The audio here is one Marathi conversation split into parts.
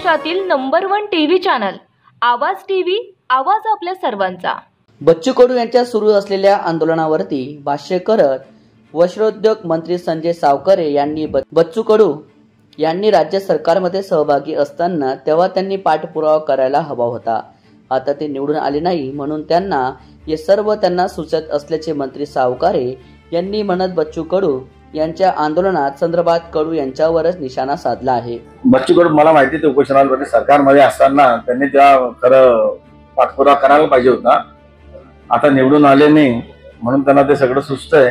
महाराष्ट्रातील नंबर 1 टीव्ही चॅनल आवाज टीव्ही, आवाज आपल्या सर्वांचा। बच्चू कडू यांच्या सुरू असलेल्या आंदोलनावरती भाष्य करत वस्त्रोद्योग मंत्री संजय सावकारे यांनी बच्चू कडू यांनी राज्य सरकारमध्ये सहभागी असताना तेव्हा त्यांनी पाठपुरावा करायला हवा होता। आता ते निवडून आले नाही म्हणून त्यांना हे सर्व त्यांना सुचत असल्याचे मंत्री सावकारे यांनी म्हणत बच्चू कडू यांच्या आंदोलनात संदर्भात कडू यांच्यावरच निशाणा साधला आहे। बच्चू कडू मला माहिती ते उपोषणामध्ये सरकारमध्ये असताना त्यांनी त्या खरं पाठपुरावा करायला पाहिजे होता। आता निवडून आले नाही म्हणून त्यांना ते सगळं सुचतंय।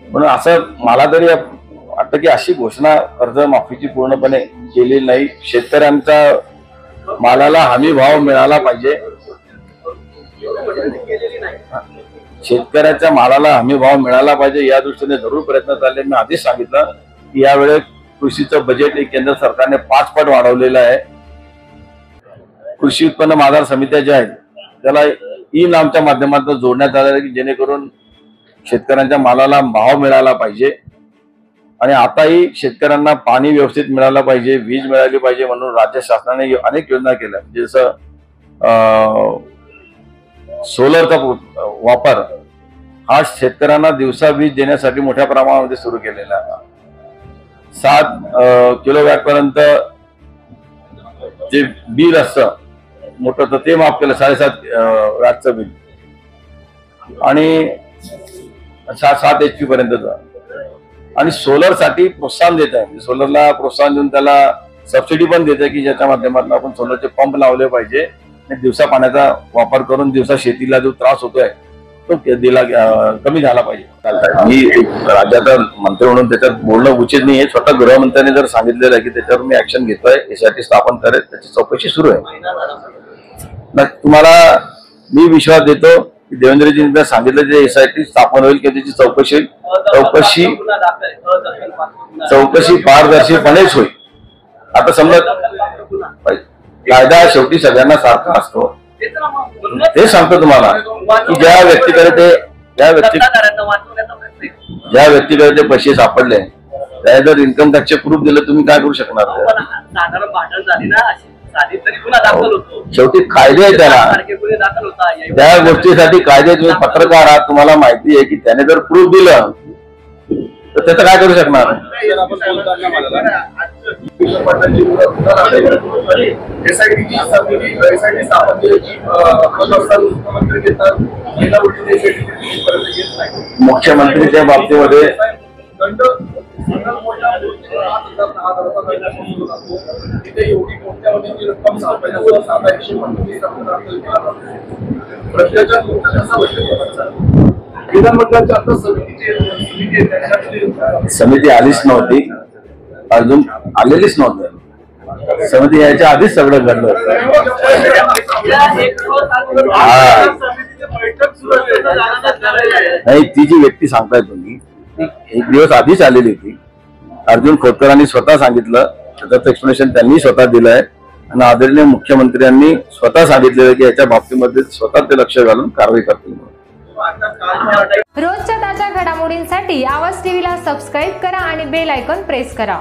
म्हणून असं मला तरी वाटतं की अशी घोषणा कर्जमाफीची पूर्णपणे केलेली नाही। शेतकऱ्यांचा मालाला हमी भाव मिळाला पाहिजे, शेतकऱ्याच्या मालाला हमी भाव मिळाला पाहिजे या दृष्टीने जरूर प्रयत्न चालले। मी आधीच सांगितलं की यावेळेस कृषीचं बजेट केंद्र सरकारने 5 पट वाढवलेलं आहे। कृषी उत्पन्न बाजार समित्या ज्या आहेत त्याला ई नामच्या माध्यमातून जोडण्यात आलेलं आहे की जेणेकरून शेतकऱ्यांच्या मालाला भाव मिळाला पाहिजे आणि आताही शेतकऱ्यांना पाणी व्यवस्थित मिळालं पाहिजे, वीज मिळाली पाहिजे म्हणून राज्य शासनाने अनेक योजना केल्या। जसं सोलरचा वापर हा शेतकऱ्यांना दिवसा वीज देण्यासाठी मोठ्या प्रमाणामध्ये सुरू केलेला आहे। 7 किलोवॅट पर्यंत जे बिल असतं मोठं तर ते माफ केलं, 7.5 वॅटचं बिल आणि 7 HP पर्यंतचं। आणि सोलर साठी प्रोत्साहन देत आहे, सोलरला प्रोत्साहन देऊन त्याला सबसिडी पण देते की ज्याच्या माध्यमातून आपण सोलरचे पंप लावले पाहिजे आणि दिवसा पाण्याचा वापर करून दिवसा शेतीला जो त्रास होतोय तो दिला कमी झाला पाहिजे। मी राज्याचा मंत्री म्हणून त्याच्यात बोलणं उचित नाही आहे। स्वतः गृहमंत्र्यांनी जर सांगितलेलं आहे की त्याच्यावर मी ऍक्शन घेतोय, यासाठी स्थापन करेल, त्याची चौकशी सुरू आहे। तुम्हाला मी विश्वास देतो की देवेंद्रजींनी जर सांगितलं जे SIT स्थापन होईल की त्याची चौकशी पारदर्शीपणेच होईल। आता समजा कायदा शेवटी सगळ्यांना सारखा असतो, हे सांगतो तुम्हाला की ज्या व्यक्तीकडे ते पैसे सापडले त्याने जर इन्कम टॅक्सचे प्रूफ दिलं तुम्ही काय करू शकणार? शेवटी कायदे आहे त्या गोष्टीसाठी कायदे। तुम्ही पत्रकार आहात, तुम्हाला माहिती आहे की त्याने जर प्रूफ दिलं तर त्याचं काय करू शकणार? मुख्यमंत्रीच्या बाबतीमध्ये समिती आलीच नव्हती, अजून आलेलीच नव्हती। समिती यायच्या आधीच सगळं घडलं। नाही, ती जी व्यक्ती सांगताय तुम्ही ती 1 दिवस आधीच आलेली होती। अर्जुन खोतकरांनी स्वतः सांगितलं, त्याचं एक्सप्लेनेशन त्यांनी स्वतः दिलंय आणि आदरणीय मुख्यमंत्र्यांनी स्वतः सांगितलेलं की याच्या बाबतीमध्ये स्वतः ते लक्ष घालून कारवाई करतील। रोजच्या ताज्या घडामोडींसाठी आवाज टीव्हीला सबस्क्राईब करा आणि बेल आयकॉन प्रेस करा।